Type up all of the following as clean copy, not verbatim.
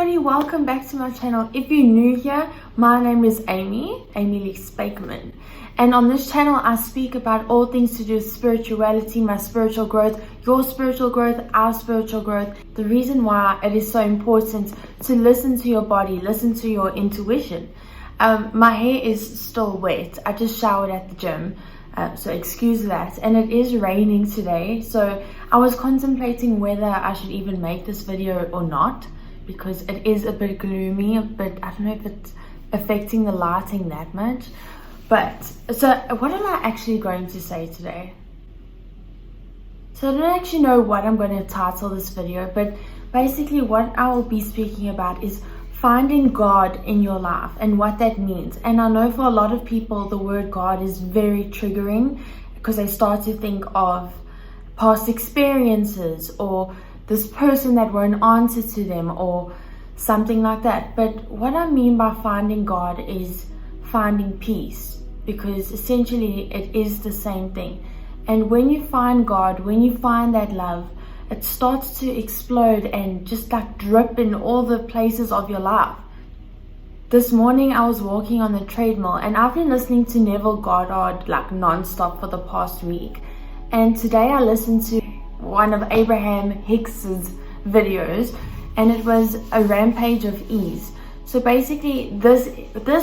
everybody, welcome back to my channel. If you're new here, my name is Amy Lee Spakeman, and on this channel I speak about all things to do with spirituality, my spiritual growth, your spiritual growth, our spiritual growth. The reason why it is so important to listen to your body, listen to your intuition. My hair is still wet. I just showered at the gym, so excuse that, and it is raining today, so I was contemplating whether I should even make this video or not, because it is a bit gloomy, but I don't know if it's affecting the lighting that much. But so what am I actually going to say today? So I don't actually know what I'm going to title this video, but basically what I will be speaking about is finding God in your life and what that means. And I know for a lot of people the word God is very triggering, because they start to think of past experiences or this person that won't answer to them or something like that. But what I mean by finding God is finding peace, because essentially it is the same thing. And when you find God, when you find that love, it starts to explode and just like drip in all the places of your life. This morning I was walking on the treadmill, and I've been listening to Neville Goddard like non-stop for the past week. And today I listened to one of Abraham Hicks's videos, and it was a rampage of ease. So basically this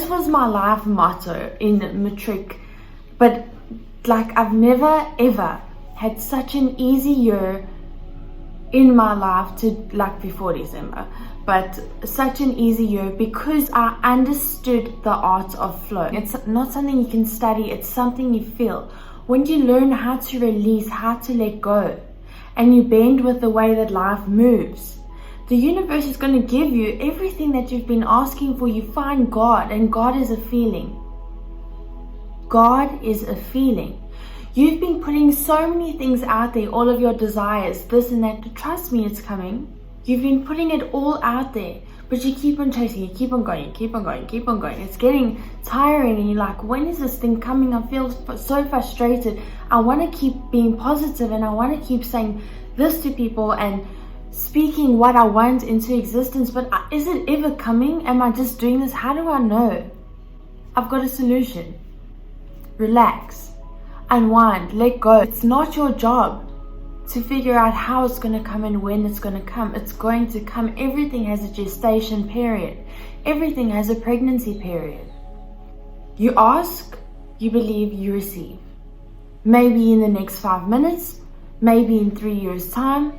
was my life motto in matric, but like I've never ever had such an easy year in my life to like before December, but such an easy year because I understood the art of flow. It's not something you can study, it's something you feel. When you learn how to release, how to let go, and you bend with the way that life moves, the universe is going to give you everything that you've been asking for. You find God, and God is a feeling. God is a feeling. You've been putting so many things out there, all of your desires, this and that. Trust me, it's coming. You've been putting it all out there, but you keep on chasing, you keep on going, you keep on going, keep on going. It's getting tiring, and you're like, when is this thing coming? I feel so frustrated. I want to keep being positive, and I want to keep saying this to people and speaking what I want into existence, but is it ever coming? Am I just doing this? How do I know? I've got a solution. Relax, unwind, let go. It's not your job to figure out how it's going to come and when it's going to come. It's going to come. Everything has a gestation period. Everything has a pregnancy period. You ask, you believe, you receive. Maybe in the next 5 minutes, maybe in 3 years' time,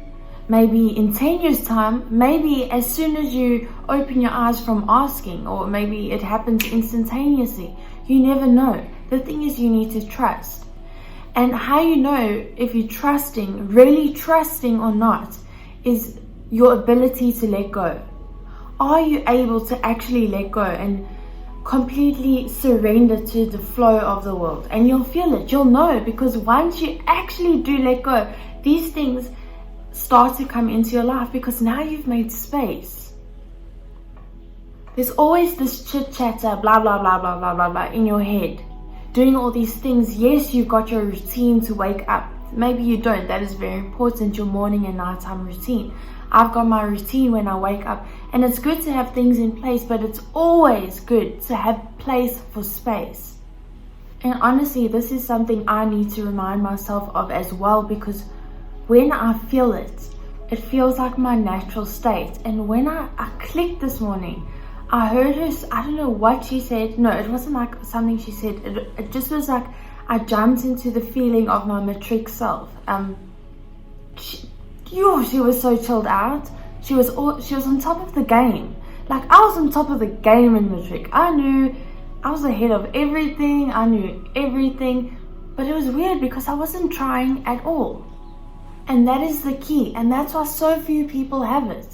maybe in 10 years' time, maybe as soon as you open your eyes from asking, or maybe it happens instantaneously. You never know. The thing is, you need to trust. And how you know if you're trusting, really trusting or not, is your ability to let go. Are you able to actually let go and completely surrender to the flow of the world? And you'll feel it, you'll know, because once you actually do let go, these things start to come into your life, because now you've made space. There's always this chit chatter, blah blah blah blah blah blah blah in your head, doing all these things. Yes, you've got your routine to wake up. Maybe you don't. That is very important, your morning and nighttime routine. I've got my routine when I wake up, and it's good to have things in place, but it's always good to have place for space. And honestly, this is something I need to remind myself of as well, because when I feel it, it feels like my natural state. And when I clicked this morning, I heard her, I don't know what she said. No, it wasn't like something she said. It just was like I jumped into the feeling of my matric self. She was so chilled out. She was on top of the game. Like I was on top of the game in matric. I knew I was ahead of everything. I knew everything. But it was weird because I wasn't trying at all. And that is the key. And that's why so few people have it.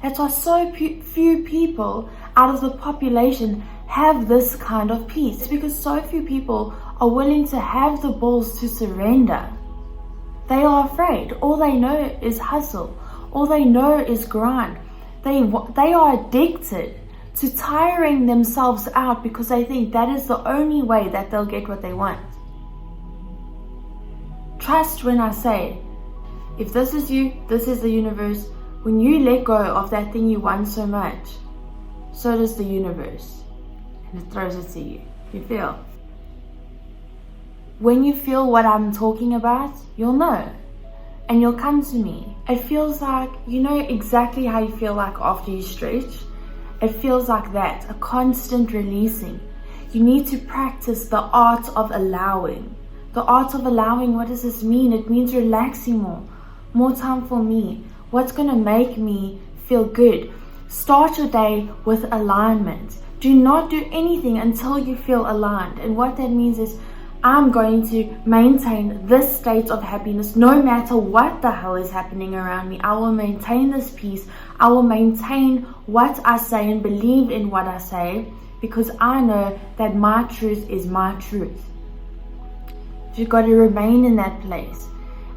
That's why so few people out of the population have this kind of peace. It's because so few people are willing to have the balls to surrender. They are afraid. All they know is hustle. All they know is grind. They are addicted to tiring themselves out, because they think that is the only way that they'll get what they want. Trust when I say, if this is you, this is the universe, when you let go of that thing you want so much, so does the universe, and it throws it to you. You feel? When you feel what I'm talking about, you'll know, and you'll come to me. It feels like, you know exactly how you feel like after you stretch? It feels like that, a constant releasing. You need to practice the art of allowing. The art of allowing, what does this mean? It means relaxing more time for me. What's going to make me feel good? Start your day with alignment. Do not do anything until you feel aligned. And what that means is, I'm going to maintain this state of happiness no matter what the hell is happening around me. I will maintain this peace. I will maintain what I say and believe in what I say, because I know that my truth is my truth. You've got to remain in that place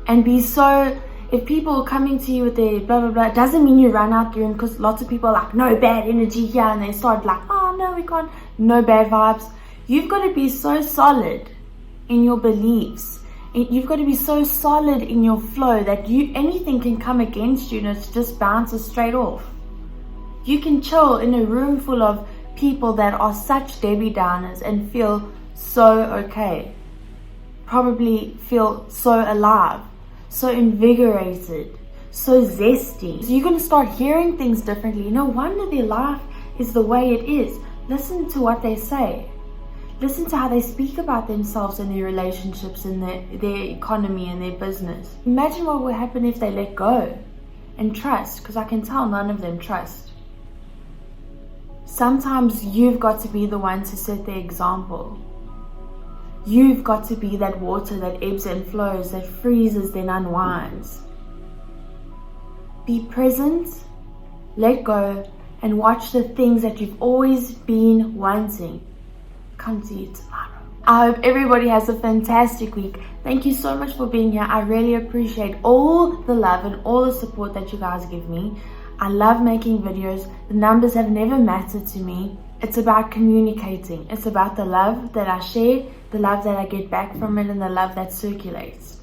and be so. If people are coming to you with their blah blah blah, it doesn't mean you run out the room, because lots of people are like, no bad energy here, and they start like, oh no, we can't, no bad vibes. You've got to be so solid in your beliefs. You've got to be so solid in your flow that anything can come against you and it just bounces straight off. You can chill in a room full of people that are such Debbie Downers and feel so okay. Probably feel so alive, so invigorated, so zesty. So you're going to start hearing things differently. No wonder their life is the way it is. Listen to what they say. Listen to how they speak about themselves and their relationships and their economy and their business. Imagine what would happen if they let go and trust, because I can tell none of them trust. Sometimes you've got to be the one to set the example. You've got to be that water that ebbs and flows, that freezes then unwinds. Be present, let go, and watch the things that you've always been wanting come to you tomorrow. I hope everybody has a fantastic week. Thank you so much for being here. I really appreciate all the love and all the support that you guys give me. I love making videos. The numbers have never mattered to me. It's about communicating. It's about the love that I share, the love that I get back from it, and the love that circulates.